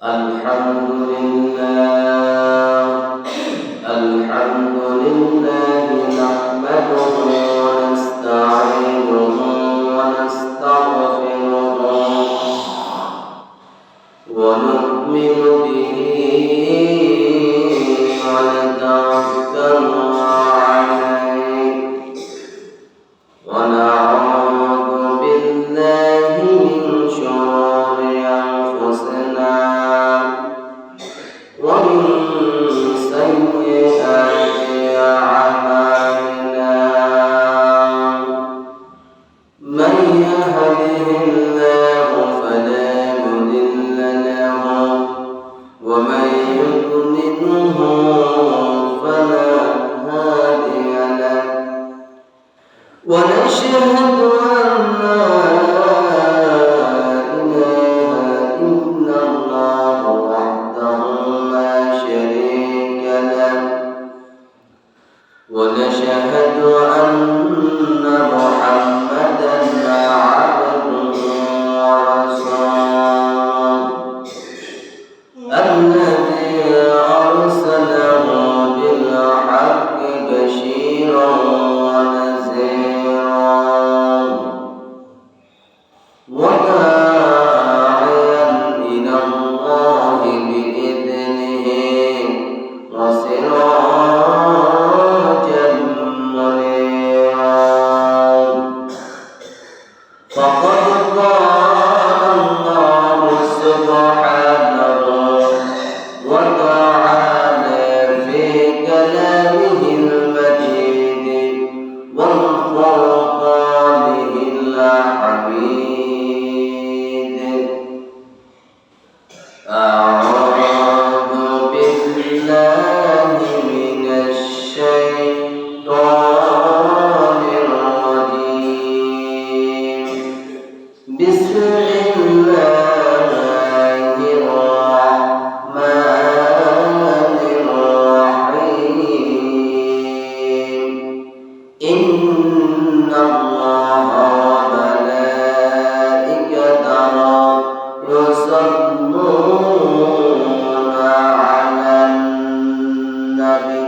الحمد لله الحمد لله نحمده ونستعينه ونستغفره ونؤمن به ونتوكل عليه ونعوذ بالله من شرور أنفسنا ومن سيئات أعمالنا من يهده الله فلا مضل له ومن يضلله فلا هادي له ونشهد أن لا إله إلا الله وحده لا شريك له ونشهد أن محمدا عبده ورسوله الذي أرسله بالحق بشيرا ونذيرا وداعيا إلى الله بإذنه وسراجا منيرا فقد قال الله سبحانه وتعالى في كلامه المجيد وفرقانه الحميد أعوذ بالله من الشيطان الرجيم بسم الله الرحمن الرحيم إن الله وملائكته يصلون على النبي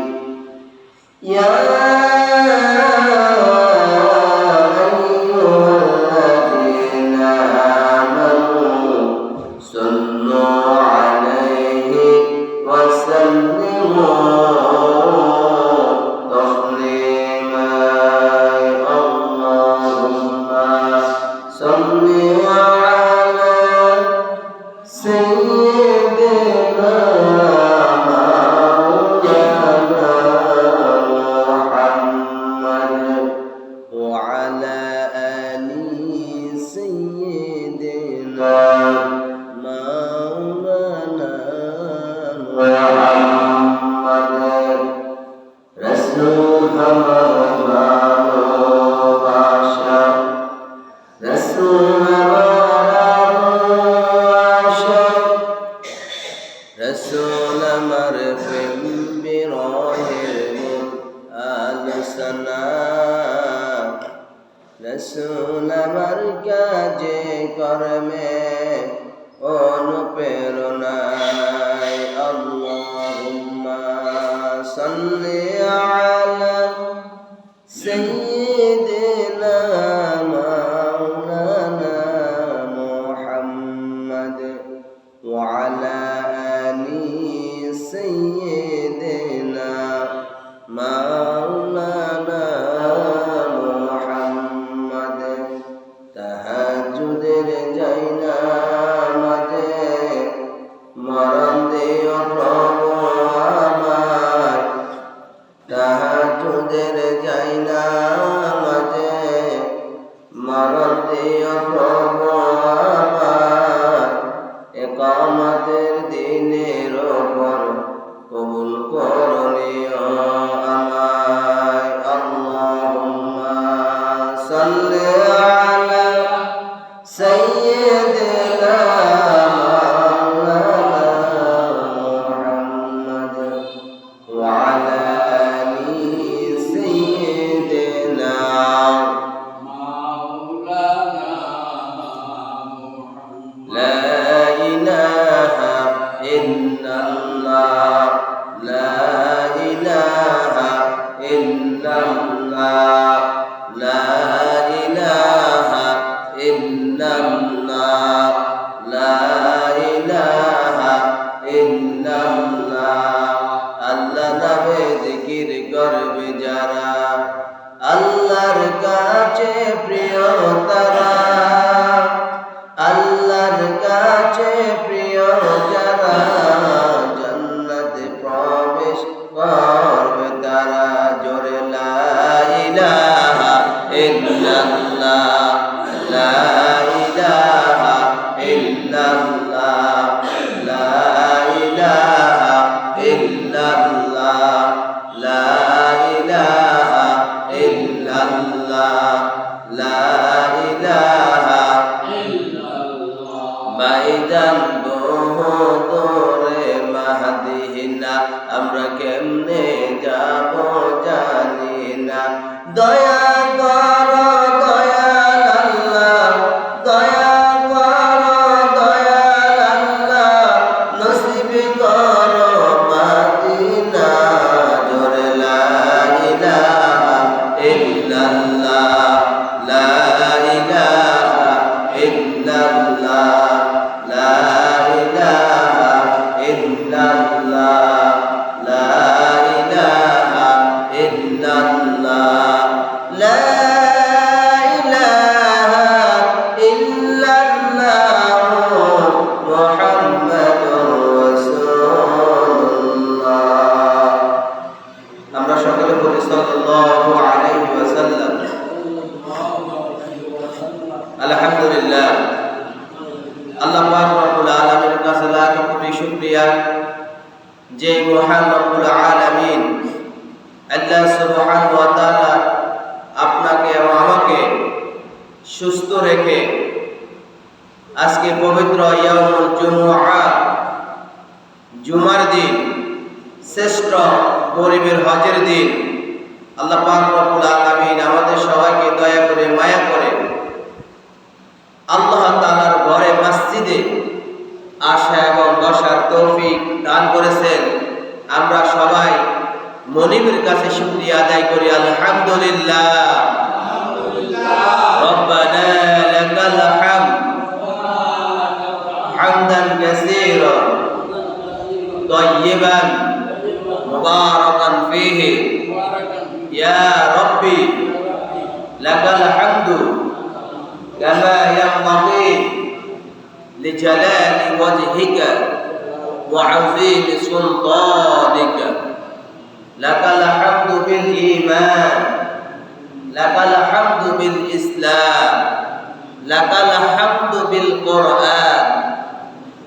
يا أيها الذين آمنوا صلوا عليه وسلموا تسليما اللهم صل على سيدنا مولانا محمد وعلى آل سيدنا مولانا محمد رسول الله باشا رسول رسول مرفم براهر آل سنا رسول مركز کرمে অনুপ্রেরণায় আল্লাহুম্মা সাল্লি আলা সাইয়্যিদিনা মাওলানা মুহাম্মদ ওয়া আলা আলি সাইয়্যিদিনা মাওলানা মুহাম্মদ তাহাজ্জুদের জায়নামাজে মরণ দিও প্রভু আমায় তাহাজ্জুদের জায়নামাজে মরণ দিও প্রভু আমায় ইকামতের দিনের উপর কবুল করনিও আমায় আল্লাহুম্মা সাল্লি আলা সাইয়্যিদিনা মাওলানা মুহাম্মদ ওয়া আলা আলি সাইয়্যিদিনা মাওলানা মুহাম্মদ লা ইলাহা কাছে প্রিয় তারা, আল্লাহর কাছে প্রিয় যারা, জান্নাতে প্রবেশ করবে তারা। জোরে লা ইলাহা ইল্লাল্লাহ, লা ইলাহা ইল্লাল্লাহ, লা ইলাহা ইল্লাল্লাহ, লা ইলাহা ইল্লাল্লাহ, লা ইলাহা ইল্লাল্লাহ। বাইদান দোরে মাহদিনা, আমরা কেমনে যাব জানি না। দয়া করো দয়াল আল্লাহ, দয়া করো দয়াল আল্লাহ, নসিব করো মদিনা। জোরে লা ইলাহা ইল্লাল্লাহ, লা ইলাহা ইল্লাল্লাহ, লা ইলাহা ইল্লাল্লাহ, লা ইলাহা ইল্লাল্লাহ, লা ইলাহা ইল্লাল্লাহ, মুহাম্মাদুর রাসূলুল্লাহ। আমরা সকলে বলি সাল্লাল্লাহু আলাইহি ওয়াসাল্লাম। আলহামদুলিল্লাহ, আল্লাহ পাক রব্বুল আলামিনের কাছে লাখ কোটি শুকরিয়া যে মহান রব্বুল আলামিন আল্লাহ সুবহানাহু ওয়া তাআলা আপনাকে এবং আমাকে সুস্থ রেখে আজকে পবিত্র ইয়াউমুল জুমআ, জুমার দিন, শ্রেষ্ঠ গরিবের হজের দিন, আল্লাহ পাক রব্বুল আলামিন আমাদের সবাইকে দয়া করে মায়া করে আল্লাহ তাআলার ঘরে মসজিদে আসা এবং বসার তৌফিক দান করেছেন। আমরা সবাই মনিবের কাছে শুকরিয়া আদায় করি আলহামদুলিল্লাহ। রব্বানা লাকাল হামদ হামদান কাসীরান তাইয়িবান মুবারাকান ফীহি, ইয়া রাব্বি লাকাল হামদু কামা ইয়ানবাগী লিজালালি ওয়াজহিকা ওয়া আযীমি সুলতানিকা। লাকাল হামদু বিল ঈমান, লাকাল হামদু বিল ইসলাম, লাকাল হামদু বিল কোরআন।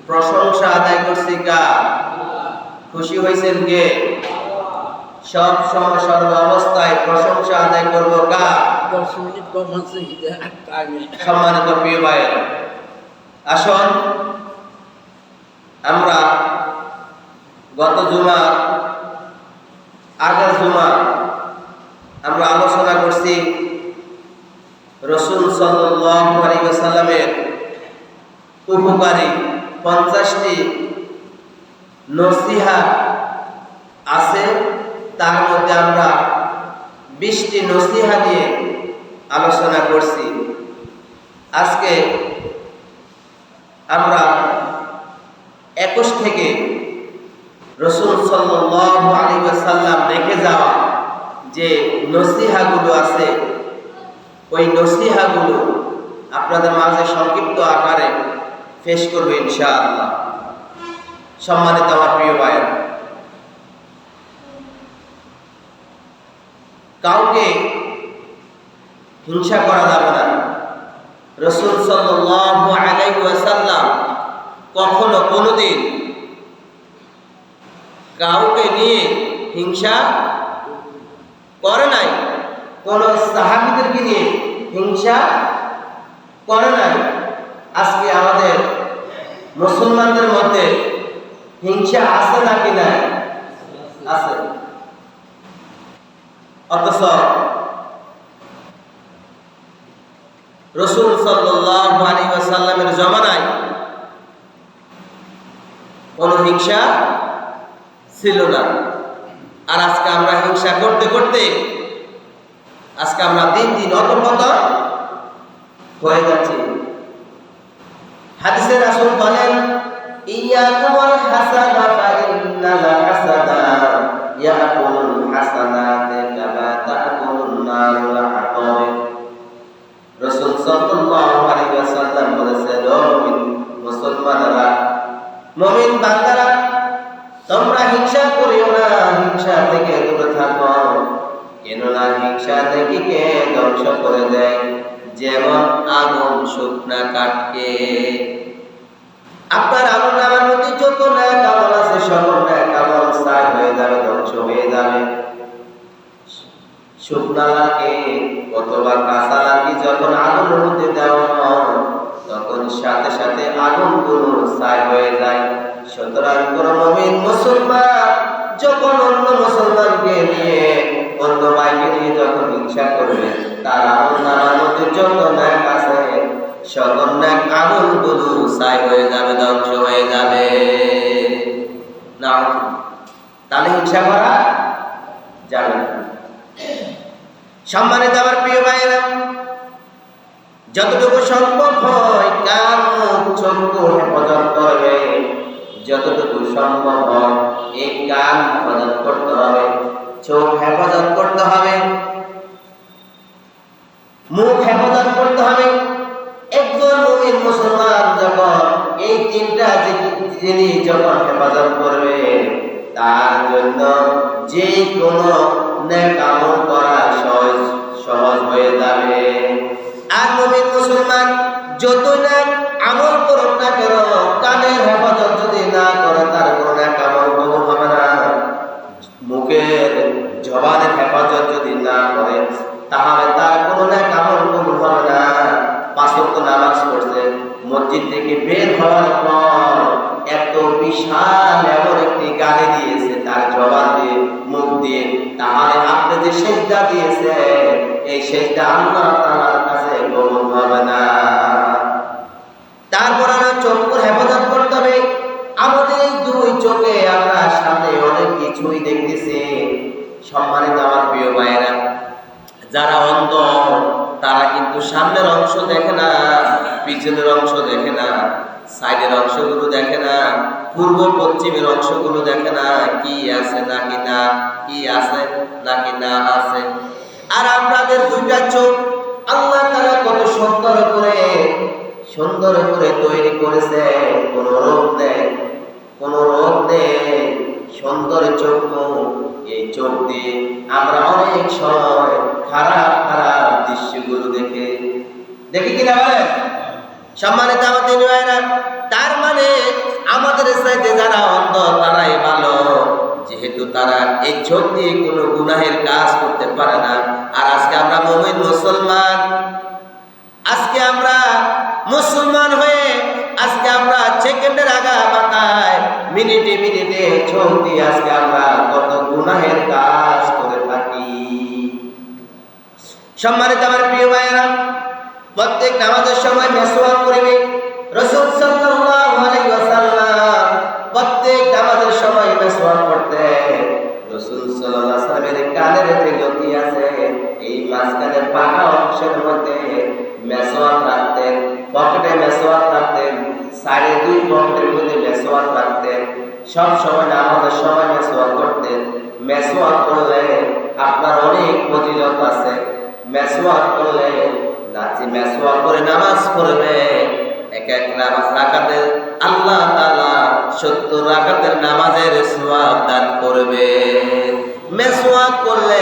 প্রশংসা আদায় করছি কার? খুশি হয়েছেন কে? সব সময় সর্ব অবস্থায় প্রশংসা আদায় করবো কার? সম্মানিত প্রিয় ভাইয়েরা, আসুন আমরা গত জুমা, আগের জুমা আমরা আলোচনা করছি রাসূল সাল্লাল্লাহু আলাইহি ওয়াসাল্লামের উপকারী 50টি নসিহত আছে। তার মধ্যে আমরা 20টি নসিহত নিয়ে আলোচনা করছি। আজকে আমরা 21 থেকে রাসূল সাল্লাল্লাহু আলাইহি ওয়াসাল্লাম রেখে যাওয়া যে নসিহতগুলো আছে, ওই নসিহতগুলো আপনাদের মাঝে সংক্ষিপ্ত আকারে পেশ করব ইনশাআল্লাহ। সম্মানিত আমার প্রিয় ভাইয়েরা, কাউকে হিংসা করা যাবে না। রাসূল সাল্লাল্লাহু আলাইহি ওয়াসাল্লাম কখনো কোনোদিন কাউকে নিয়ে হিংসা করে নাই, কোন সাহাবীদেরকে নিয়ে হিংসা করে নাই। আজকে আমাদের মুসলমানদের মধ্যে হিংসা আছে নাকি নাই? আছে। অথচ রাসূল সাল্লাল্লাহু আলাইহি ওয়াসাল্লামের জামানায় কোনো হিংসা ছিল না। আর আজকে আমরা হিংসা করতে করতে আজকে আমরা দিন দিন অধঃপতন হয়ে যাচ্ছি। হাদিসে রাসূল বলেন, ইয়াকুম আল হাসাদা ফা ইন্নাল হাসাদা ইয়াকুলুল হাসানাত কামা তাকুলুন নারুল হাতাব। মুমিন বান্দারা তোমরা হিংসা করিও না, হিংসা থেকে দূরে থাকো, কেননা হিংসা নেকিকে ধ্বংস করে দেয় যেমন আগুন শুকনা কাঠকে। আপনার আমল নামার মধ্যে যত নেক আমল আছে সকল নেক আমল ছাই হয়ে যাবে, ধ্বংস হয়ে যাবে। শুকনা লাঠি অথবা কাঁচা লাঠি যখন আগুনের মধ্যে দেওয়া হয় তখন সাথে সাথে আগুনগুলো ছাই হয়ে যায়। সুতরাং কোন মুমিন মুসলমান যখন অন্য মুসলমানকে নিয়ে, অন্য ভাইকে নিয়ে যখন হিংসা করবে, তার আমল নামার মধ্যে যত নেক আছে সকল নেক আমলগুলো ছাই হয়ে যাবে, ধ্বংস হয়ে যাবে। না, তাহলে হিংসা করা যাবে না। সম্মানিত আমার প্রিয় ভাইরা, যতটুকু সম্ভব হয় কান মুখ চক্ষু হেফাজত করবে, যতটুকু সম্ভব হয় এই কান হেফাজত করতে হবে, চোখ হেফাজত করতে হবে, মুখ হেফাজত করতে হবে। একজন মুমিন মুসলমান যখন এই তিনটা জিনিস যখন হেফাজত করবে, তার জন্য যে কোনো নেক আমল করা সহজ হয়ে যাবে। আর মুমিন মুসলমান যত নেক আমল করুক না কেন, কানের হেফাজত যদি না করে তার কোনো নেক আমল কবুল হবে না। মুখের জবানের হেফাজত যদি না করে তাহলে তার কোনো নেক আমল কবুল হবে না। 5 ওয়াক্ত নামাজ পড়ছে, মসজিদ থেকে বের হওয়ার পর এত বিশাল এমন একটি গালি দিয়েছে তার জবান দিয়ে, মুখ দিয়ে, তাহলে আপনি যে সেজদা দিয়েছে এই সেজদা আল্লাহ তাআলার কাছে কবুল হবে না। তারপর আমরা চোখের হেফাজত করতে হবে। আমাদের এই দুই চোখে আমরা সামনে অনেক কিছুই দেখতেছি। সম্মানিত আমার প্রিয় ভাইয়েরা, যারা অন্ধ তারা কিন্তু সামনের অংশ দেখে না, পিছনের অংশ দেখে না, সাইডের অংশগুলো দেখে না, পূর্ব পশ্চিমের অংশগুলো দেখে না, কি আছে নাকি না, কি আছে নাকি না আছে। আর আপনাদের দুইটা চোখ আল্লাহ তাআলা কত সুন্দর করে তৈরি করেছে, কোন রোগ নেই, সুন্দর চোখ। এই চোখ দিয়ে আমরা অনেক সময় খারাপ দৃশ্যগুলো দেখি কিনা বলেন? সম্মানিত আমাদের ভাইরা, তার মানে আমাদের সাথে যারা অন্ধ তারাই ভালো, যেহেতু তারা এই চোখ দিয়ে কোনো গুনাহের কাজ করতে পারে না। আর আজকে আমরা মুমিন মুসলমান, আজকে আমরা মুসলমান হয়ে আজকে আমরা সেকেন্ডের আগা মাথায় মিনিটে চোখ দিয়ে আজকে আমরা কত গুনাহের কাজ করে থাকি। সম্মানিত আমার প্রিয় ভাইয়েরা, প্রত্যেক নামাজের সময় মেসওয়াক করবে। রাসূল সাল্লাল্লাহু আলাইহি ওয়াসাল্লাম প্রত্যেক নামাজের সময় মেসওয়াক করতেন। রাসূল সাল্লাল্লাহু আলাইহি ওয়াসাল্লামের কানের যে লতি আছে এই মাঝখানে পাকা অংশের মধ্যে মেসওয়াক রাখতেন, পকেটে মেসওয়াক রাখতেন, সাড়ে 2 পকেটের মধ্যে মেসওয়াক রাখতেন। সব সময় নামাজের সময় মেসওয়াক করতেন। মেসওয়াক করলে আপনার অনেক ফজিলত আছে। মেসওয়াক করলে মেসওয়াক করে নামাজ পড়বে, এক রাকাতের আল্লাহ তাআলা 70 রাকাতের নামাজের সওয়াব দান করবে। মেসওয়াক করলে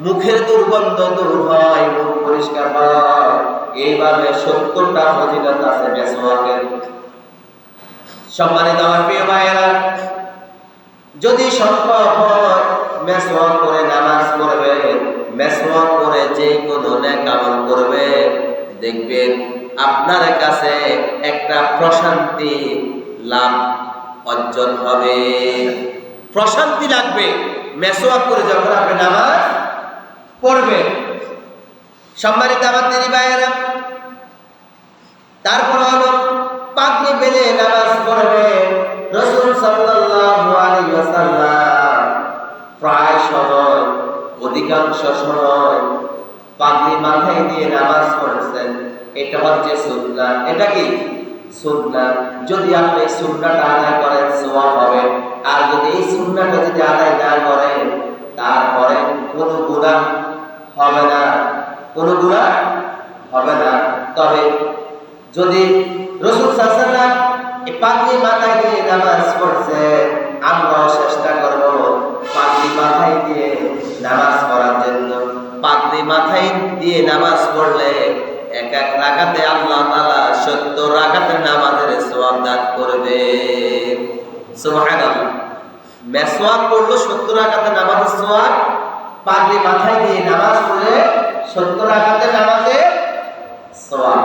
মুখের দুর্গন্ধ দূর হয়, মুখ পরিষ্কার হয়। এইভাবে 70টা ফজিলত আছে মেসওয়াকের। সম্মানিত আমার প্রিয় ভাইয়েরা, যদি সম্ভব হয় মেসওয়াক করে নামাজ পড়বে, মেসওয়াক করে যে কোনো নেক আমল করবে, দেখবেন আপনার কাছে একটা প্রশান্তি লাভ অর্জন হবে, প্রশান্তি লাগবে মেসওয়াক করে যখন আপনি নামাজ পড়বেন। সম্মানিত আমার দিনী ভাইয়েরা, তারপর হলো পাগড়ি বেঁধে নামাজ পড়বে। রাসূল সাল্লাল্লাহু আলাইহি ওয়াসাল্লাম প্রায় সময়, অধিকাংশ সময় পাগড়ি মাথায় দিয়ে নামাজ পড়েছেন। এটা হচ্ছে সুন্নাহ। এটা কি সুন্নাহ? যদি আপনি সুন্নাহটা আদায় করেন সওয়াব হবে। আর যদি এই সুন্নাহটা যদি আদায় না করেন তারপরে কোনো গুনাহ হবে না, কোনো গুনাহ হবে না। তবে যদি রাসূল সাল্লাল্লাহু আলাইহি ওয়াসাল্লাম এই পাগড়ি মাথায় দিয়ে নামাজ পড়ছে, আমরাও চেষ্টা করব পাগড়ি মাথায় দিয়ে নামাজ পড়ার জন্য। পাগড়ি মাথায় দিয়ে নামাজ পড়লে এক এক রাকাতে আল্লাহ তাআলা 70 রাকাতের নামাজের সওয়াব দান করবে। সুবহানাল্লাহ। মেসওয়াক পড়লো 70 রাকাতের নামাজের সওয়াব, পাগড়ি মাথায় দিয়ে নামাজ পড়লে 70 রাকাতের নামাজের সওয়াব।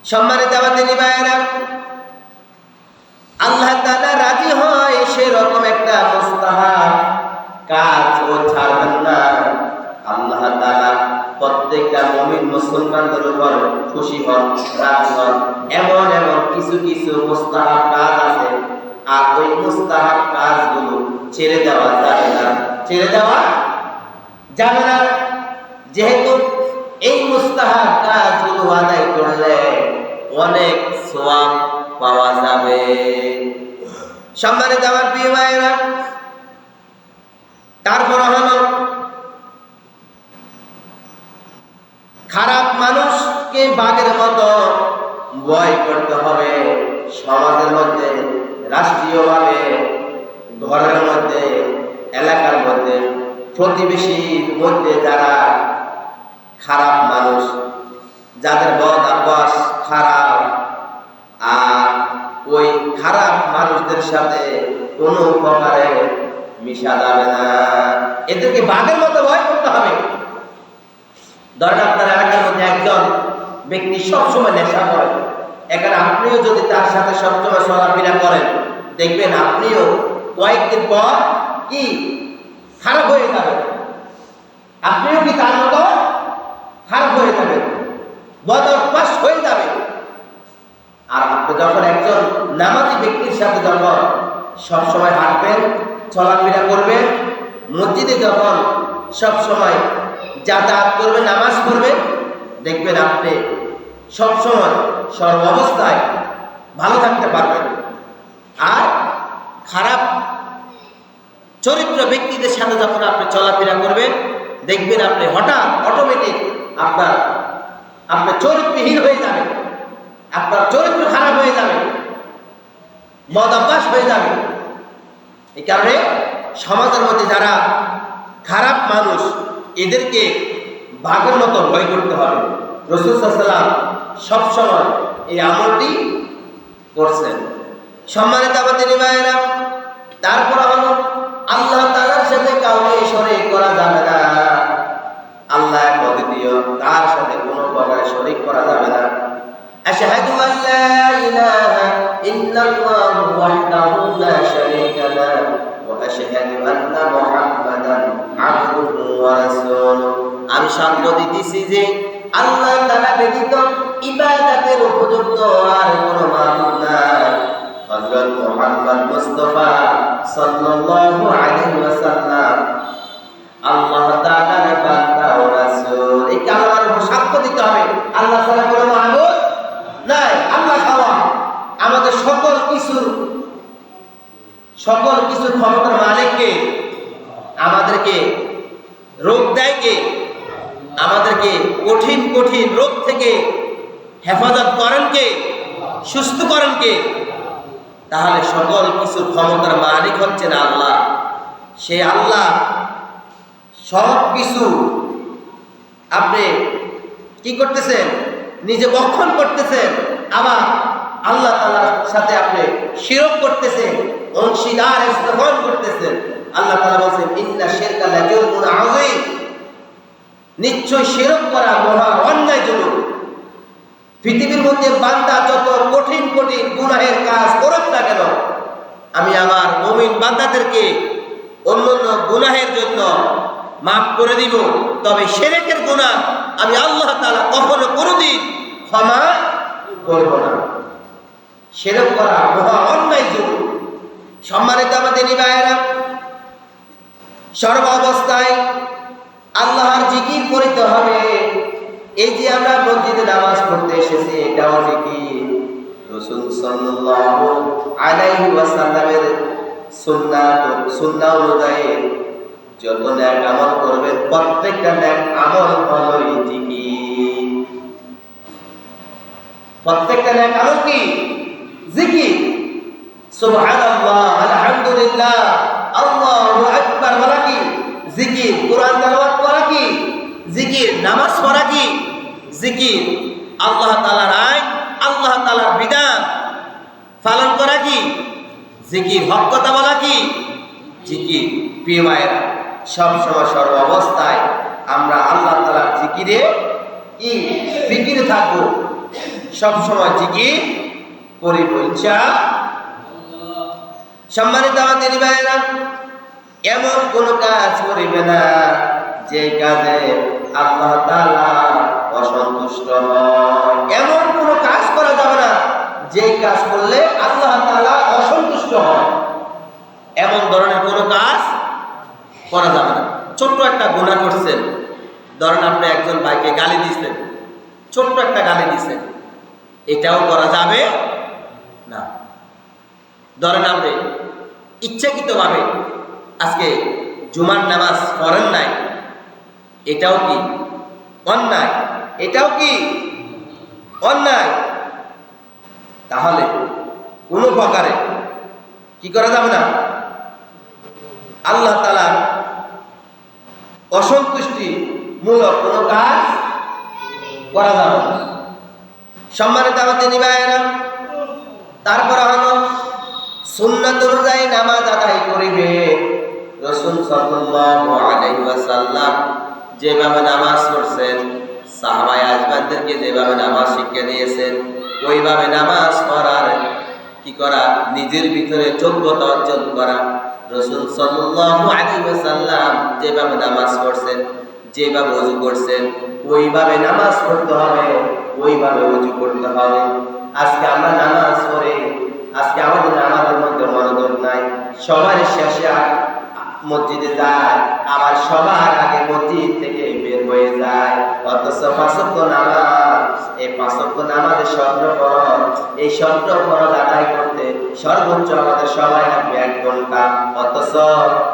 সম্মানিত আমার দিনী ভাইয়েরা, আল্লাহ তাআলা রাজি হয় সেরকম একটা মুস্তাহাব কাজ ও ছাড়বেন না। আল্লাহ তাআলা প্রত্যেকটা মুমিন মুসলমানদের উপর খুশি হন, রাজি হন। এমন এমন কিছু কিছু মুস্তাহাব কাজ আছে, আর ওই মুস্তাহাব কাজগুলো ছেড়ে দেওয়া যাবে না, ছেড়ে দেওয়া যাবে না। যেহেতু এই মুস্তাহাব কাজগুলো আদায় করলে অনেক সওয়াব পাওয়া যাবে। সম্মানিত আমার প্রিয় ভাইয়েরা, তারপর হলো খারাপ মানুষকে বাঘের মতো ভয় করতে হবে। সমাজের মধ্যে, রাষ্ট্রীয়ভাবে, ঘরের মধ্যে, এলাকার মধ্যে, প্রতিবেশীর মধ্যে যারা খারাপ মানুষ, যাদের বদ অভ্যাস খারাপ, আর ওই খারাপ মানুষদের সাথে কোনো প্রকারে মিশা যাবে না। এদেরকে বাঘের মতো ভয় করতে হবে। ধরেন আপনার এলাকার মধ্যে একজন ব্যক্তি সবসময় নেশা করে, এখানে আপনিও যদি তার সাথে সবসময় চলাফেরা করেন, দেখবেন আপনিও কয়েকদিন পর কি খারাপ হয়ে যাবেন। আপনিও কি তার মতো খারাপ হয়ে যাবেন, বদ অভ্যাস হয়ে যাবে। আর আপনি যখন একজন নামাজি ব্যক্তির সাথে যখন সবসময় হাঁটবেন, চলাফেরা করবেন, মসজিদে যখন সবসময় যাতায়াত করবেন, নামাজ পড়বেন, দেখবেন আপনি সবসময় সর্ব অবস্থায় ভালো থাকতে পারবেন। আর খারাপ চরিত্র ব্যক্তিদের সাথে যখন আপনি চলাফেরা করবেন, দেখবেন আপনি হঠাৎ অটোমেটিক আপনার চরিত্রহীন হয়ে যাবে, আপনার চরিত্র খারাপ হয়ে যাবে, বদ অভ্যাস হয়ে যাবে। এই কারণে সমাজের মধ্যে যারা খারাপ মানুষ, এদেরকে বাঘের মতো ভয় করতে হবে। রাসূল সাল্লাল্লাহু আলাইহি ওয়াসাল্লাম সবসময় এই আমলটি করছেন। সম্মানিত আমাদের ভাইয়েরা, তারপর হলো আল্লাহ তাআলার সাথে কাউকে শরীক করা যাবে না। আল্লাহ এক অদ্বিতীয়, তার সাথে কোনো প্রকার শরীক করা যাবে না। আশহাদু আল্লা ইলাহা ইল্লাল্লাহু ওয়াহদাহু লা শারীকা লাহু ওয়া আশহাদু আন্না মুহাম্মাদান আবদুহু ওয়া রাসূলুহু। আমি সাক্ষ্য দিতেছি যে আল্লাহ তাআলা ব্যতীত ইবাদতের উপযুক্ত আর কোনো মাবুদ নাই। হযরত মুহাম্মদ মুস্তাফা সাল্লাল্লাহু আলাইহি ওয়াসাল্লাম আল্লাহ তাআলার বান্দা ও রাসূল। এই কালেমার উপর সাক্ষ্য দিতে হবে আল্লাহ ছাড়া কোনো মাবুদ নাই। আল্লাহ ছাড়া আমাদের সকল কিছু ক্ষমতার মালিক কে? আমাদেরকে রোগ দেয় কে? আমাদেরকে কঠিন কঠিন রোগ থেকে হেফাজত করেন কে? সুস্থ করেন কে? তাহলে সকল কিছু ক্ষমতার মালিক হচ্ছেন আল্লাহ। সেই আল্লাহ সব কিছু আপনি কি করতেছেন? নিজে বক্ষণ করতেছেন, আবার আল্লাহ তাআলার সাথে আপনি শিরক করতেছেন, অংশীদার স্থাপন করতেছেন। আল্লাহ তাআলা বলেন ইন্না শিরকা লাযুলমুন আযীম, নিশ্চয় শিরক করা মহা অন্যায় জুলুম। পৃথিবীর মধ্যে বান্দা যত কঠিন কঠিন গুনাহের কাজ করুক না কেন, আমি আমার মুমিন বান্দাদেরকে অন্যান্য গুনাহের জন্য মাফ করে দিব, তবে শিরকের গুনাহ আমি আল্লাহ তাআলা কখনো কোনোদিন ক্ষমা করব না। শিরক করা মহা অন্যায় জুলুম। সম্মানিত আমাদের ভাইয়েরা, সর্ব অবস্থায় আল্লাহর জিকির করতে হবে। এই যে আমরা মসজিদে নামাজ পড়তে এসেছি, এটাও জিকির। রাসূল সাল্লাল্লাহু আলাইহি ওয়াসাল্লামের সুন্নাহ অনুযায়ী যত নেক আমল করবেন, প্রত্যেকটা নেক আমল হলো জিকির। প্রত্যেকটা নেক আমল কি? জিকির। সুবহানাল্লাহ, আলহামদুলিল্লাহ, আল্লাহু আকবার বলা কি জিকির, কোরআন তেলাওয়াত করা কি জিকির, নামাজ পড়া কি জিকির, আল্লাহ তাআলার আইন, আল্লাহ তাআলার বিধান পালন করা কি জিকির, হক কথা বলা কি জিকির। প্রিয় ভাইয়েরা, সব সময় সর্ব অবস্থায় আমরা আল্লাহ তাআলার জিকিরে কি ফিকিরে থাকবো, সব সময় জিকির করি ইনশাআল্লাহ। সম্মানিত আমাদের ভাইয়েরা, এমন কোন কাজ করিবে না যে কাজে আল্লাহ তাআলা অসন্তুষ্ট হয়। এমন কোন কাজ করা যাবে না যে কাজ করলে আল্লাহ তাআলা অসন্তুষ্ট হয়, এমন ধরনের কোন কাজ করা যাবে না। ছোট্ট একটা গুনাহ করছেন, ধরেন আপনি একজন ভাইকে গালি দিয়েছেন, ছোট্ট একটা গালি দিয়েছেন, এটাও করা যাবে না। ধরেন আপনি ইচ্ছাকৃতভাবে আজকে জুমার নামাজ পড়েন নাই, এটাও কি অন্যায়, এটাও কি অন্যায়। তাহলে কোনো প্রকারে কি করা যাবে না, আল্লাহ তাআলার অসন্তুষ্টি মূলক কোনো কাজ করা যাবে না। সম্মানিত আমাদের ভাইয়েরা, তারপরে হলো সুন্নাত অনুযায়ী নামাজ আদায় করিবে। রাসূল সাল্লাল্লাহু আলাইহি ওয়াসাল্লাম যেভাবে নামাজ পড়ছেন, সাহাবায়ে আজমানদেরকে যেভাবে নামাজ শিখিয়ে দিয়েছেন, ওইভাবে নামাজ পড়ার কি করা, নিজের ভিতরে যোগ্যতা অর্জন করা। রাসূল সাল্লাল্লাহু আলাইহি ওয়াসাল্লাম যেভাবে নামাজ পড়ছেন, যেভাবে ওযু করছেন, ওইভাবে নামাজ পড়তে হবে, ওইভাবে ওযু করতে হবে। আজকে আমরা নামাজ পড়ে, আজকে আমাদের নামাজের মধ্যে মনোযোগ নাই, সবার শেষে মসজিদে যায়, আবার সবার আগে মসজিদ থেকে বের হয়ে যায়। অথচ পাঁচ ওয়াক্ত নামাজ, এই পাঁচ ওয়াক্ত নামাজের শর্ত ফরজ, এই শর্ত ফরজ আদায় করতে সর্বোচ্চ আমাদের সময় লাগবে 1 ঘন্টা। অথচ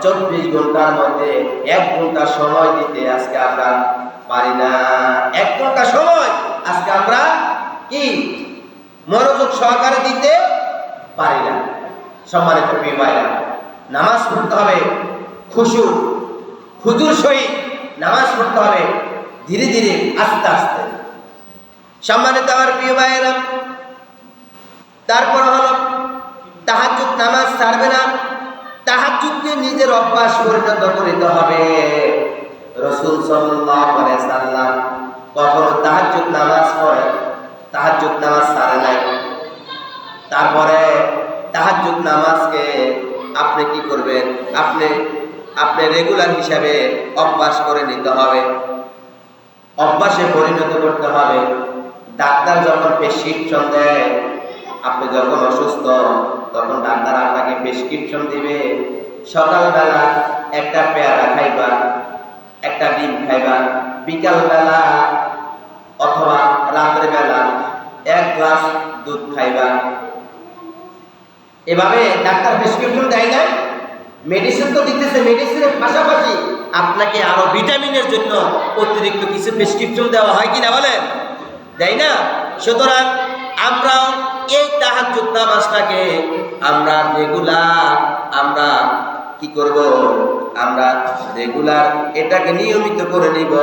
24 ঘন্টার মধ্যে 1 ঘন্টা সময় দিতে আজকে আমরা পারি না। 1 ঘন্টা সময় আজকে আমরা কি মনোযোগ সহকারে দিতে পারি না। সম্মানিত প্রিয় ভাইরা, নামাজ পড়তে হবে খুশু হুজুর সহিত নামাজ পড়তে হবে, ধীরে ধীরে আস্তে আস্তে। সম্মানিত আমার প্রিয় ভাইয়েরা, তারপর হলো তাহাজ্জুদ নামাজ ছাড়বে না, তাহাজ্জুদকে নিজের অভ্যাস পরিণত করতে হবে। রাসূল সাল্লাল্লাহু আলাইহি সাল্লাম কখনো তাহাজ্জুদ নামাজ পড়ে, তাহাজ্জুদ নামাজ ছাড়ে নাই। তারপরে তাহাজ্জুদ নামাজকে আপনি কি করবেন, আপনি রেগুলার হিসাবে অভ্যাস করে নিতে হবে, অভ্যাসে পরিণত করতে হবে। ডাক্তার যখন প্রেসক্রিপশন দেয়, আপনি যখন অসুস্থ, তখন ডাক্তার আপনাকে প্রেসক্রিপশন দিবে, সকালবেলা একটা পেয়ারা খাইবা, একটা ডিম খাইবা, বিকালবেলা অথবা রাতের বেলা 1 গ্লাস দুধ খাইবা। এভাবে ডাক্তার প্রেসক্রিপশন দেয় না, মেডিসিন তো দিতেছে, মেডিসিনের পাশাপাশি আপনাকে আরো ভিটামিনের জন্য অতিরিক্ত কিছু প্রেসক্রিপশন দেওয়া হয় কিনা বলেন, দেয় না? সুতরাং আমরাও এই তাহাজ্জুদ নামাজটাকে আমরা রেগুলার, আমরা কি করব, আমরা রেগুলার এটাকে নিয়মিত করে নিব,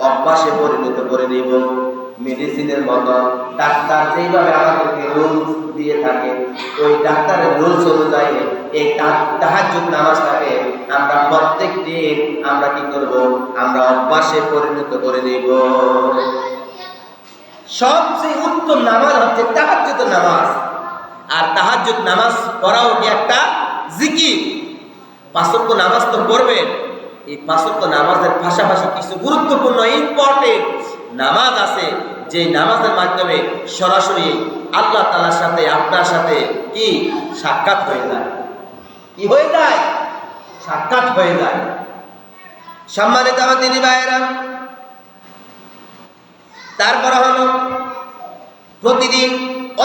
অভ্যাসে পরিণত করে নিব। মেডিসিনের মতো ডাক্তার যেইভাবে আমাদেরকে রুলস দিয়ে থাকে, ওই ডাক্তারের রুলস অনুযায়ী এই তাহাজ্জুদ নামাজটাকে আমরা প্রত্যেক দিন আমরা কি করব, আমরা অভ্যাসে পরিণত করে নিব। সবচেয়ে উত্তম নামাজ হচ্ছে তাহাজ্জুদ নামাজ। আর তাহাজ্জুদ নামাজ পড়াও কি একটা জিকির। 5 ওয়াক্ত নামাজ তো পড়বেন, এই 5 ওয়াক্ত নামাজের পাশাপাশি কিছু গুরুত্বপূর্ণ ইম্পর্টেন্ট নামাজ আছে, যে নামাজের মাধ্যমে সরাসরি আল্লাহ তাআলার সাথে আপনার সাথে কি সাক্ষাৎ হয়ে যায়, কি হয়ে যায়, সাক্ষাৎ হয়ে যায়। সম্মানিত আমার দিনী ভাইয়েরা, তারপর হলো প্রতিদিন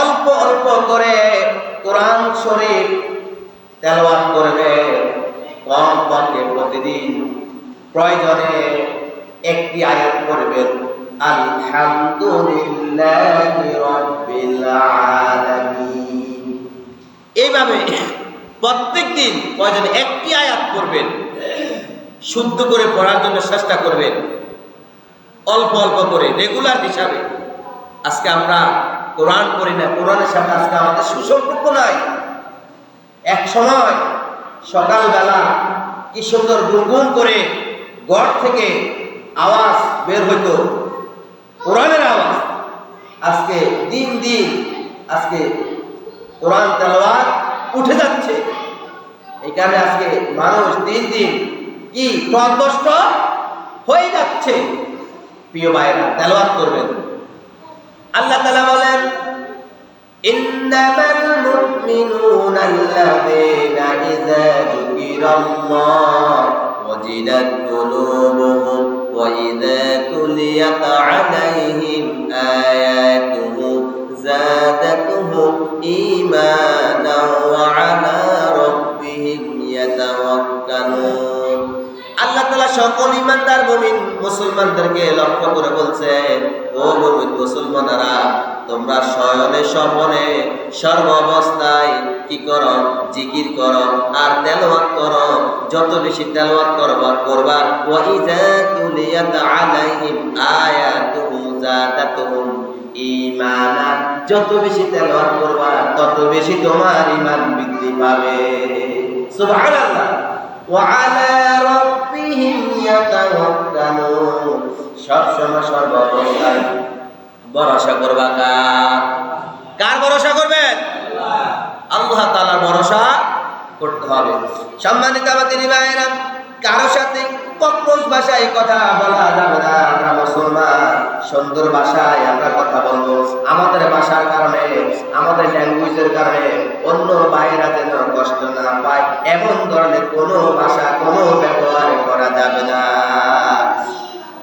অল্প অল্প করে কোরআন শরীফ তেলাওয়াত করবে। কমপক্ষে প্রতিদিন প্রয়োজনে একটি আয়াত পড়বেন, আলহামদুলিল্লাহি রাব্বিল আলামিন। এইভাবে প্রত্যেক দিন কয়জন একটি আয়াত পড়বেন, শুদ্ধ করে পড়ার জন্য চেষ্টা করবেন, অল্প অল্প করে রেগুলার হিসাবে। আজকে আমরা কোরআন পড়ি না, কোরআনের সাথে আজকে আমাদের সুসম্পর্ক নাই। এক সময় সকালবেলা কি সুন্দর গুনগুন করে ঘর থেকে আওয়াজ বের হইতো, কোরআনের আওয়াজ। আজকে দিন দিন আজকে কোরআন তেলাওয়াত উঠে যাচ্ছে। এই কারণে আজকে মানুষ দিন দিন কি পথভ্রষ্ট হয়ে যাচ্ছে। প্রিয় ভাইরা, তেলাওয়াত করবেন। আল্লাহ তাআলা বলেন, ইন্নামাল মুমিনুনা আল্লাযীনা ইযা যুকিরাল্লাহ ওয়াজিলাত কুলুবুহুম ওয়া ইযা তুলিয়াত আলাইহিম আয়াতুহু যাদাতুহুম ঈমানান ওয়া আলা রাব্বিহিম ইয়াতাওয়াক্কালুন। আল্লাহ তাআলা সকল ঈমানদার মুমিন মুসলমানদেরকে লক্ষ্য করে বলছেন, ও মুমিন মুসলমানেরা, তোমরা শয়নে স্বপনে সর্ব অবস্থায় কি করো? জিকির করো আর তেলাওয়াত করো। যত বেশি তেলাওয়াত করবা ওয়া ইযা তুলিয়াত আলাইহিম আয়াতুহু যাদাতুহুম ঈমানা, যত বেশি তেলাওয়াত করবা তত বেশি তোমার ঈমান বৃদ্ধি পাবে। সুবহানাল্লাহ। ওয়া আলা রাব্বিহিম ইয়াতাওয়াক্কালুন, সব সময় সর্ব অবস্থায় ভরসা করবা কার ভরসা করবেন? আল্লাহ তাআলার ভরসা করতে হবে। সম্মানিত আমাদের ভাইয়েরা, কারো সাথে ককরোচ ভাষায় কথা বলা যাবে না। আমরা মুসলমান, সুন্দর ভাষায় আমরা কথা বলবো। আমাদের ভাষার কারণে, আমাদের ল্যাঙ্গুয়েজের কারণে অন্য ভাইয়েরা যেন কষ্ট না পায়, এমন ধরনের কোনো ভাষা, কোনো ব্যবহার করা যাবে না।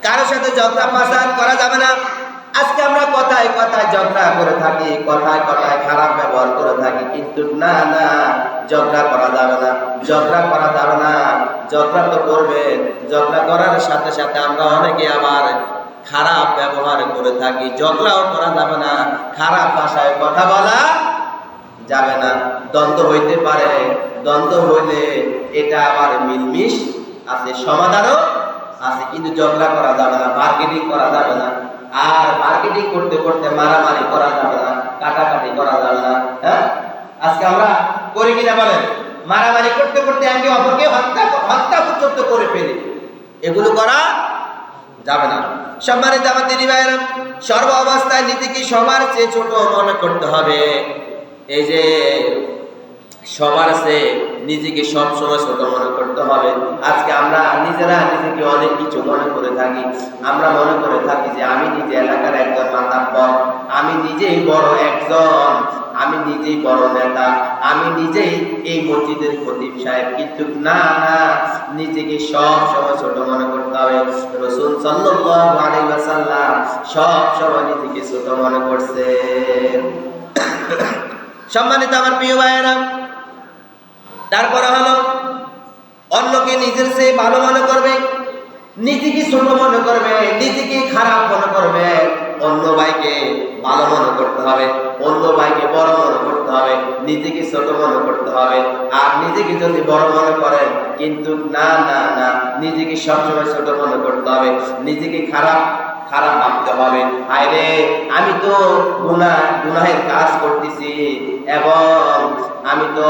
কারো সাথে ঝগড়া ফাসাদ করা যাবে না। আজকে আমরা কথায় কথায় ঝগড়া করে থাকি, কথায় কথায় খারাপ ব্যবহার করে থাকি, কিন্তু না, ঝগড়া করা যাবে না, ঝগড়া করা যাবে না। ঝগড়া তো করবেন, ঝগড়া করার সাথে সাথে আমরা অনেকে আবার খারাপ ব্যবহার করে থাকি। ঝগড়াও করা যাবে না, খারাপ ভাষায় কথা বলা যাবে না। দ্বন্দ্ব হইতে পারে, দ্বন্দ্ব হইলে এটা আবার মিলমিশ আছে, সমাধানও আছে, কিন্তু ঝগড়া করা যাবে না, বার্গেনিং করা যাবে না। আর মার্কেটিং করতে করতে মারামারি করা যাবে না, কাটাকাটি করা যাবে না। হ্যাঁ, আজকে আমরা করি কিনা বলেন? মারামারি করতে করতে একে অপরকে হত্যা পর্যন্ত করে ফেলি। এগুলো করা যাবে না। সম্মানিত আমার দিদি ভাইয়েরা, সর্ব অবস্থায় নিজেকে সবার চেয়ে ছোট মনে করতে হবে। এই যে সবার চেয়ে নিজেকে সবসময় ছোট মনে করতে হবে। আজকে আমরা নিজেরা নিজেকে অনেক কিছু মনে করে থাকি। আমরা মনে করে থাকি যে আমি নিজে এলাকার একজন মাতাব্বর, আমি নিজেই বড় একজন, আমি নিজেই বড় নেতা, আমি নিজেই এই মসজিদের খতিব সাহেব। কিন্তু না, নিজেকে সব সময় ছোট মনে করতে হবে। রাসূল সাল্লাল্লাহু আলাইহি ওয়াসাল্লাম সব সময় নিজেকে ছোট মনে করছে। সম্মানিত আমার প্রিয় ভাইয়েরা, তারপরে হলো অন্যকে নিজের চেয়ে ভালো মনে করবে, নিজেকে ছোট মনে করবে, নিজেকে খারাপ মনে করবে। অন্য ভাইকে ভালো মনে করতে হবে, অন্য ভাইকে বড় মনে করতে হবে, নিজেকে ছোট মনে করতে হবে। আর নিজেকে যদি বড় মনে করেন, কিন্তু না, নিজেকে সবসময় ছোট মনে করতে হবে, নিজেকে খারাপ ভাবতে হবে। আরে আমি তো গুনাহের কাজ করতেছি, এবং আমি তো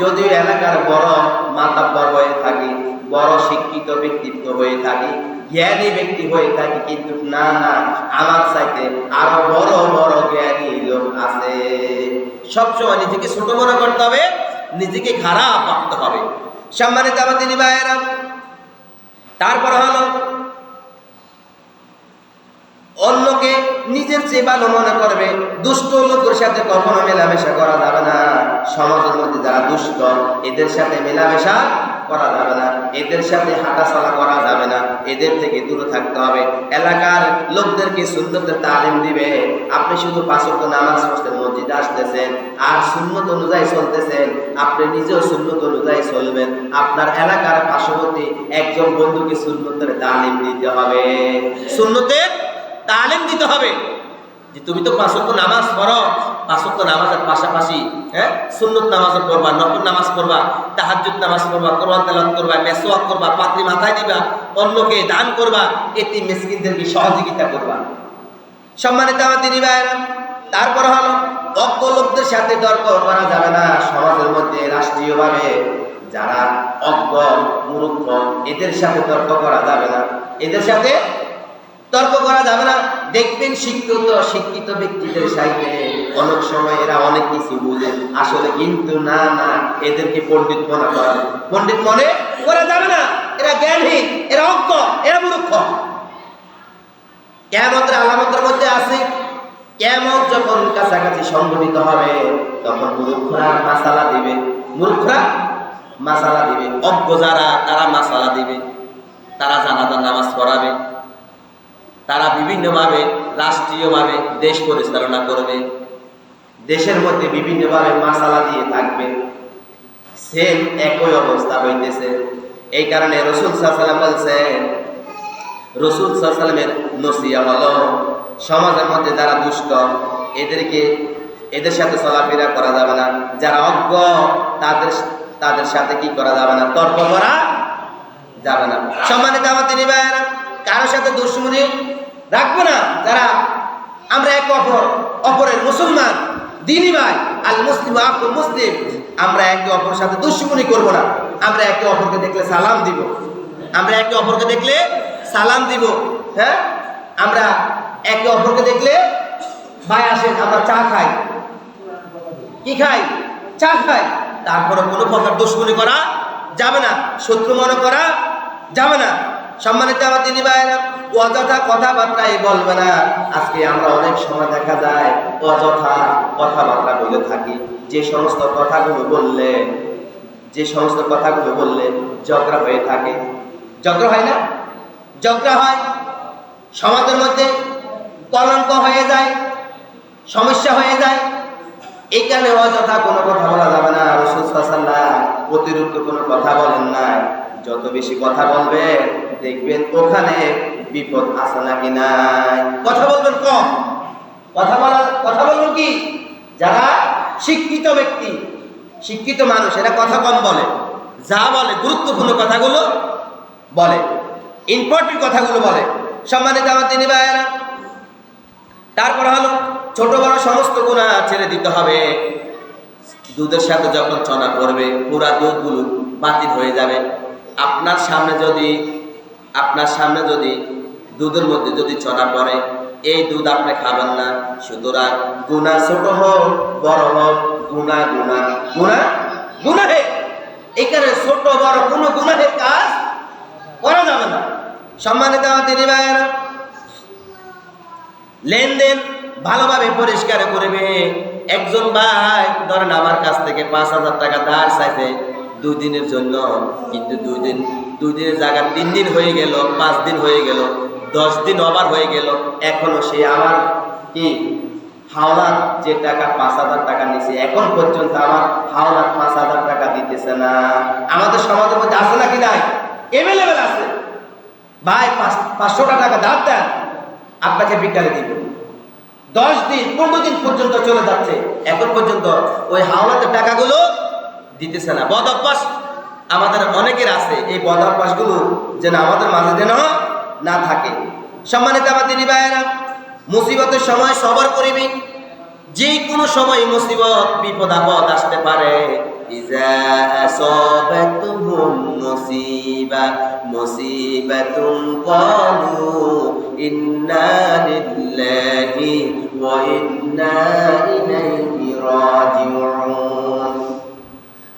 যদিও এলাকার বড় মাতাব্বর হয়ে থাকি, বড় শিক্ষিত ব্যক্তিত্ব হয়ে থাকি, জ্ঞানী ব্যক্তি হয়ে থাকি, কিন্তু না, আমার চাইতে আরো বড় বড় জ্ঞানী লোক আছে। সবসময় নিজেকে ছোট মনে করতে হবে, নিজেকে খারাপ ভাবতে হবে। সম্মানিত আমার দিদি ভাইয়েরা, তারপর হলো অন্যকে নিজের চেয়ে ভালো মনে করবে। দুষ্ট লোকের সাথে কখনো মেলামেশা করা যাবে না। সমাজের মধ্যে যারা দুষ্ট, এদের সাথে মেলামেশা করা যাবে না, এদের সাথে হাঁটাচলা করা যাবে না, এদের থেকে দূরে থাকতে হবে। এলাকার লোকদেরকে সুন্নতের তালিম দিবে। আপনি শুধু 5 ওয়াক্ত নামাজ পড়তে মসজিদে আসতেছেন আর সুন্নত অনুযায়ী চলতেছেন, আপনি নিজেও সুন্নত অনুযায়ী চলবেন। আপনার এলাকার পার্শ্ববর্তী একজন বন্ধুকে সুন্নতের তালিম দিতে হবে, সুন্নতের তালিম দিতে হবে যে তুমি তো 5 ওয়াক্ত নামাজ পড়ো, পাঁচ ওয়াক্ত নামাজের পাশাপাশি সুন্নত নামাজও পড়বা, নফল নামাজ পড়বা, তাহাজ্জুদ নামাজ পড়বা, কোরআন তেলাওয়াত করবা, মেসওয়াক করবা, পাত্রী মাথায় দিবা, অন্যকে দান করবা, এতিম মিসকিনদেরকে সহযোগিতা করবা। সম্মানিত আমার দিনী ভাইয়েরা, তারপর হলো অজ্ঞ লোকদের সাথে তর্ক করা যাবে না। সমাজের মধ্যে রাষ্ট্রীয়ভাবে যারা অজ্ঞ মূর্খ এদের সাথে তর্ক করা যাবে না, এদের সাথে তর্ক করা যাবে না। দেখবেন শিক্ষিত ব্যক্তিদের সাথে অনেক সময় এরা অনেক কিছু বুঝে, আসলে কিন্তু না এদেরকে পণ্ডিত মনে করা যাবে না। এরা জ্ঞানহীন, এরা অজ্ঞ, এরা মূর্খ। কিয়ামতের আলামতের মধ্যে আছে, কিয়ামত যখন কাছাকাছি সংঘটিত হবে তখন মূর্খরা মাসালা দিবে, অজ্ঞ যারা তারা মাসালা দিবে, তারা জানাজার নামাজ পড়াবে, তারা বিভিন্নভাবে রাষ্ট্রীয়ভাবে দেশ পরিচালনা করবে, দেশের মধ্যে বিভিন্নভাবে মাসালা দিয়ে থাকবে। সেম একই অবস্থা হইতেছে। এই কারণে রাসূল সাল্লাল্লাহু আলাইহি ওয়াসাল্লাম বলছেন, রাসূল সাল্লাল্লাহু আলাইহি ওয়াসাল্লামের নসিহত হলো সমাজের মধ্যে যারা দুষ্ট এদের সাথে চলাফেরা করা যাবে না। যারা অজ্ঞ তাদের সাথে কি করা যাবে না, তর্ক করা যাবে না। সম্মানিত আমার দিনী ভাইয়েরা, কারোর সাথে দুশ্মনী রাখবো না। যারা আমরা অপরের মুসলমান দিনী ভাই, আল মুসলিম আকুল মুসলিম, আমরা একে অপরের সাথে দুশ্মনী করব না। আমরা একে অপরকে দেখলে সালাম দিব, হ্যাঁ, আমরা একে অপরকে দেখলে ভাই আসেন আমরা চা খাই, কি খাই, চা খাই। তারপরে কোনো প্রকার দুশ্মনী করা যাবে না, শত্রু মনে করা যাবে না। সম্মানিত আমার দিনী ভাইয়েরা, অযথা কথাবার্তাই বলবে না। আজকে আমরা অনেক সময় দেখা যায় অযথা কথাবার্তা বলে থাকি। যে সমস্ত কথাগুলো বললে ঝগড়া হয়ে থাকে, ঝগড়া হয় না, ঝগড়া হয়, সমাজের মধ্যে কলঙ্ক হয়ে যায়, সমস্যা হয়ে যায়। এই কারণে অযথা কোনো কথা বলা যাবে না। রাসূল সাল্লাল্লাহু আলাইহি ওয়াসাল্লাম অতিরিক্ত কোনো কথা বলেন না। যত বেশি কথা বলবে দেখবেন ওখানে বিপদ আছে নাকি নাই। কথা বলবেন কম, কথা বলবেন কি, যারা শিক্ষিত ব্যক্তি, শিক্ষিত মানুষ, এরা কথা কম বলে, যা বলে গুরুত্বপূর্ণ কথাগুলো বলে, ইম্পর্টেন্ট কথাগুলো বলে। সম্মানিত আমার দিনী ভাইয়েরা, তারপর হলো ছোট বড় সমস্ত গুনাহ ছেড়ে দিতে হবে। দুধের সাথে যখন চনা পড়বে পুরা দুধগুলো বাতিল হয়ে যাবে। আপনার সামনে যদি দুধের মধ্যে যদি চনা পড়ে, এই দুধ আপনি খাবেন না। সুতরাং গুনাহ ছোট হোক বড় হোক, গুনাহে, এখানে ছোট বড় কোনো গুনাহের কাজ করা যাবে না। সম্মানিত আমার দিনী ভাইয়েরা, লেনদেন ভালোভাবে পরিষ্কার করবে। একজন ভাই ধরেন আমার কাছ থেকে 5,000 টাকা ধার চাইছে 2 দিনের জন্য, কিন্তু 2 দিনের জায়গা 3 দিন হয়ে গেল, 5 দিন হয়ে গেল, 10 দিন ওভার হয়ে গেল, এখনো সে আমার কি হাওলাত যে টাকা 5,000 টাকা নিছে, এখন পর্যন্ত আমার হাওলাত 5,000 টাকা দিতেছে না। আমাদের সমাজের মধ্যে আছে নাকি নাই? এভেলেবেল আছে। ভাই 500 টাকা ধার দেন, আপনাকে বিকালে দিব। 10 দিন 15 দিন পর্যন্ত চলে যাচ্ছে, এখন পর্যন্ত ওই হাওলাতের টাকাগুলো দিতেছে না। বদ অভ্যাস আমাদের অনেকের আছে, এই বদ অভ্যাসগুলো যেন আমাদের মাঝে যেন না থাকে। সম্মানিত আমার দিনী ভাইয়েরা, মুসিবতের সময় সবর করিবি। যে কোনো সময় মুসিবত বিপদ আপদ আসতে পারে। ইজা আসাবাতুহুম মুসিবাতুন ক্বালু ইন্না লিল্লাহি ওয়া ইন্না ইলাইহি রাজিউন।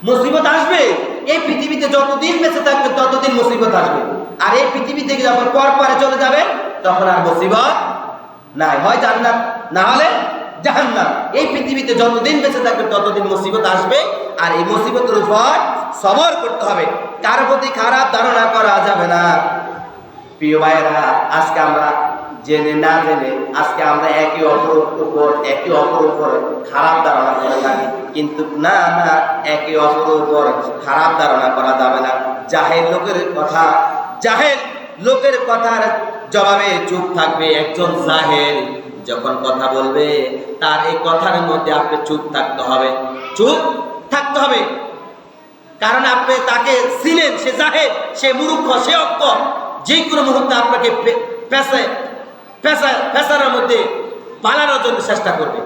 মুসিবত আসবে, এই পৃথিবীতে যতদিন বেঁচে থাকবে ততদিন মুসিবত আসবে। আর এই পৃথিবী থেকে যখন পরে চলে যাবে তখন আর মুসিবত নাই, হয় জান্নাত না হলে জাহান্নাম। এই পৃথিবীতে যতদিন বেঁচে থাকবে ততদিন মুসিবত আসবে, আর এই মুসিবতের উপর সবর করতে হবে। কার প্রতি খারাপ ধারণা করা যাবে না। প্রিয় ভাইয়েরা, আজকে আমরা জেনে না জেনে আজকে আমরা একে অপরের উপর খারাপ ধারণা করে থাকি, কিন্তু না একে অপরের উপর খারাপ ধারণা করা যাবে না। জাহেল লোকের কথার জবাবে চুপ থাকবে। একজন জাহেল যখন কথা বলবে তার এই কথার মধ্যে আপনি চুপ থাকতে হবে, চুপ থাকতে হবে। কারণ আপনি তাকে চিনেন, সে জাহেল, সে মূর্খ, সে অজ্ঞ। যে কোনো মুহূর্তে আপনাকে পেশার মধ্যে পালানোর জন্য চেষ্টা করবে।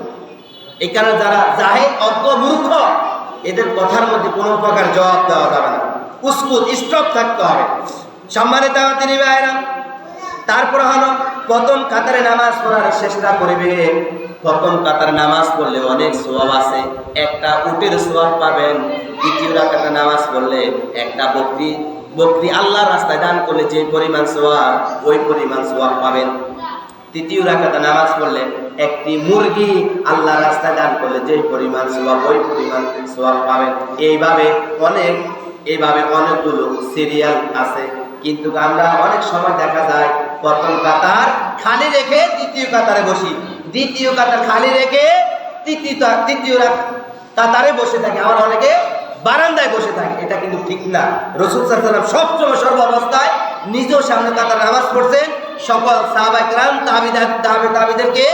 এই কারণে যারা জাহেল, অজ্ঞ, মূর্খ, এদের কথার মধ্যে কোনো প্রকার জবাব দেওয়া যাবে না, উস্কুত স্টপ থাকতে হবে। সম্মানিত তিনি ভাইরা, তারপর হলো প্রথম কাতারে নামাজ পড়ার চেষ্টা করবে। প্রথম কাতারে নামাজ পড়লে অনেক সওয়াব আছে, একটা উটের সওয়াব পাবেন। দ্বিতীয় রাকাতে নামাজ পড়লে একটা বকরি আল্লাহর রাস্তায় দান করলে যে পরিমাণ সওয়াব, ওই পরিমাণ সওয়াব পাবেন। তৃতীয় রাকাতে নামাজ পড়লে একটি মুরগি আল্লাহর রাস্তায় দান করলে যে পরিমাণ সওয়াব, ওই পরিমাণ সওয়াব পাবেন। এইভাবে অনেকগুলো সিরিয়াল আছে। কিন্তু আমরা অনেক সময় দেখা যায় প্রথম কাতার খালি রেখে দ্বিতীয় কাতারে বসি, দ্বিতীয় কাতার খালি রেখে তৃতীয় কাতারে বসে থাকি, আবার অনেকে বারান্দায় বসে থাকে। এটা কিন্তু ঠিক না। রাসূল সাল্লাল্লাহু আলাইহি ওয়াসাল্লাম সবসময় সর্ব অবস্থায় নিজেও সামনে কাতারে নামাজ পড়ছেন, সকল সাহাবায়ে কেরাম তাবিদেরকে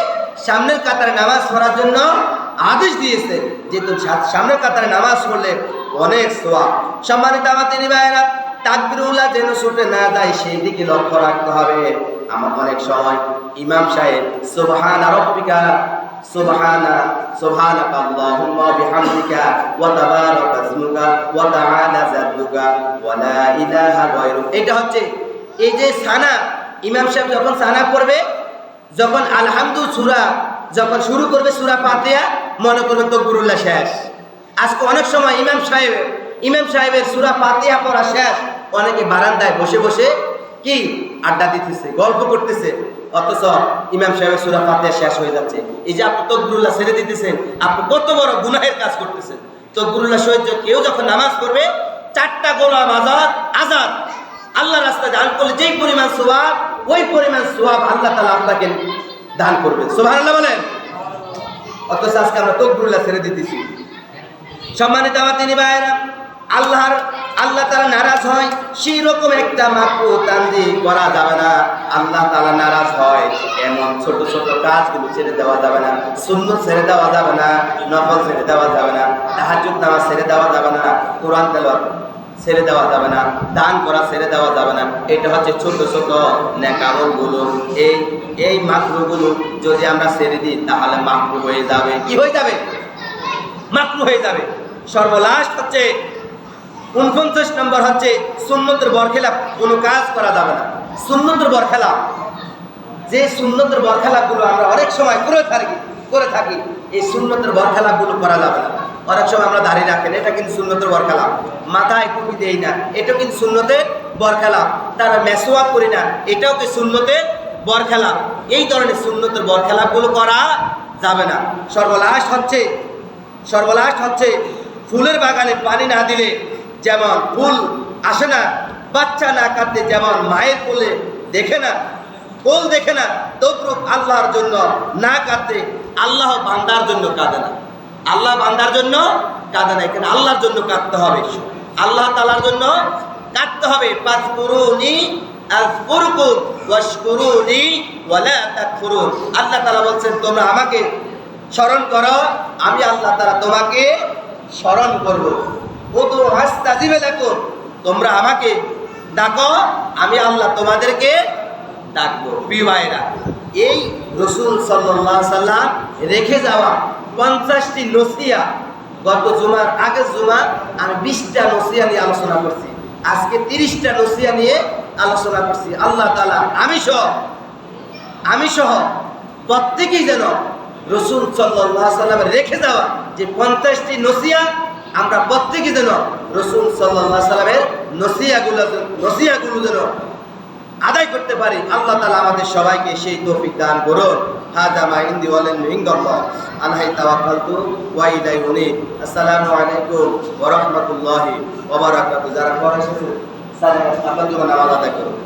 সামনের কাতারে নামাজ পড়ার জন্য আদেশ দিয়েছেন, যেহেতু সামনের কাতারে নামাজ পড়লে অনেক সওয়াব। সম্মানিত আমার দিনী ভাইয়েরা, তাকবীরুল্লাহ যেন ছুটে না যায় সেই দিকে লক্ষ্য রাখতে হবে। আমার অনেক সময় ইমাম সাহেব সুবহানা রাব্বিকা সুবহানাকা আল্লাহুম্মা বিহামদিকা ওয়া তাবারাকা ইসমুকা ওয়া তাআলা জাদ্দুকা ওয়া লা ইলাহা গায়রুক, এটা হচ্ছে এই যে সানা। ইমাম সাহেব যখন সানা পড়বে, যখন আলহামদু সূরা যখন শুরু করবে, সূরা ফাতিহা, মনে করবেন তাকবীরুল্লাহ শেষ। আজকে অনেক সময় ইমাম সাহেবের সূরা ফাতিহা পড়া শেষ, অনেকে বারান্দায় বসে বসে কি আড্ডা দিতেছে, গল্প করতেছে, অথচ ইমাম সাহেবের সূরা ফাতিহা শেষ হয়ে যাচ্ছে। এই যে আপনি তাকবীরুল্লাহ ছেড়ে দিতেছেন, আপনি কত বড় গুনাহের কাজ করতেছেন। তাকবীরুল্লাহ সহিত কেউ যখন নামাজ পড়বে, 4টা গোলাম আজাদ আল্লাহর রাস্তায় দান করলে যেই পরিমাণ সওয়াব, ওই পরিমাণ সওয়াব আল্লাহ তাআলা আপনাকে দান করবেন। সুবহানাল্লাহ বলেন। অথচ আজকে আমরা তাকবীরুল্লাহ ছেড়ে দিতেছি। সম্মানিত আমার দিনী ভাইয়েরা, আল্লাহ তাআলা নারাজ হয়, সেই রকম একটা মাকরুহ তানজিহ করা যাবে না। আল্লাহ তাআলা নারাজ হয় এমন ছোট ছোট কাজগুলো ছেড়ে দেওয়া যাবে না। সুন্নাত ছেড়ে দেওয়া যাবে না, নফল ছেড়ে দেওয়া যাবে না, তাহাজ্জুদ নামাজ ছেড়ে দেওয়া যাবে না, কোরআন তেলাওয়াত ছেড়ে দেওয়া যাবে না, দান করা ছেড়ে দেওয়া যাবে না। এটা হচ্ছে ছোট ছোট নেক আমলগুলো। এই মাকরুহগুলো যদি আমরা ছেড়ে দিই, তাহলে মাকরুহ হয়ে যাবে। কি হয়ে যাবে? মাকরুহ হয়ে যাবে। সর্বলাস্ট হচ্ছে 49 নম্বর হচ্ছে সুন্নতের বরখেলাপ কোনো কাজ করা যাবে না। সুন্নতের বরখেলাপ, যে সুন্নতের বরখেলাপগুলো আমরা অনেক সময় করে থাকি, এই সুন্নতের বরখেলাপগুলো করা যাবে না। অনেক সময় আমরা দাঁড়িয়ে রাখেন, এটা কিন্তু সুন্নতের বরখেলাপ। মাথায় টুপি দেই না, এটাও কিন্তু সুন্নতের বরখেলাপ। তারা মেসওয়াক করি না, এটাও কি সুন্নতের বরখেলাপ। এই ধরনের সুন্নতের বরখেলাপগুলো করা যাবে না। সর্বলাস্ট হচ্ছে ফুলের বাগানে পানি না দিলে যেমন ফুল আসে না, বাচ্চা না কাঁদতে যেমন মায়ের কোলে কোল দেখে না, তদ্রূপ আল্লাহর জন্য না কাঁদতে আল্লাহ বান্দার জন্য কাঁদে না। আল্লাহ বান্দার জন্য কাঁদে না, এখানে আল্লাহর জন্য কাঁদতে হবে, আল্লাহ তাআলার জন্য কাঁদতে হবে। ফাযকুরুনি আযকুরকুম ওয়াশকুরুনি ওয়ালা তাকফুরুন। আল্লাহ তাআলা বলছেন, তোমরা আমাকে স্মরণ করো, আমি আল্লাহ তাআলা তোমাকে স্মরণ করব। উদু আস্তাজিব লাকুম, তোমরা আমাকে ডাকো, আমি আল্লাহ তোমাদেরকে ডাকবো। প্রিয় ভাইরা, এই রাসূল সাল্লাল্লাহু আলাইহি সাল্লাম রেখে যাওয়া 50টি নসিহা, গত জুমার আগের জুমা আমি 20টা নসিহা নিয়ে আলোচনা করছি, আজকে 30টা নসিহা নিয়ে আলোচনা করছি। আল্লাহ তাআলা আমি সহ প্রত্যেকেই যেন রাসূল সাল্লাল্লাহু আলাইহি সাল্লামের রেখে যাওয়া যে 50টি নসিহা, আমরা প্রত্যেকে যেন রাসূল সাল্লাল্লাহু আলাইহি সাল্লামের নসিহাগুলো যেন আদায় করতে পারি। আল্লাহ তাআলা আমাদের সবাইকে সেই তৌফিক দান করুন। হাযা মা ইনদি ওয়া লিন ইনদাল্লাহ আলাইহি তাওয়াক্কালতু ওয়া ইলাইহি উনীব। আসসালামু আলাইকুম ওয়া রাহমাতুল্লাহি ওয়া বারাকাতুহু। যারা পড়া শেষে সালাত নামাজ আদায় করুন।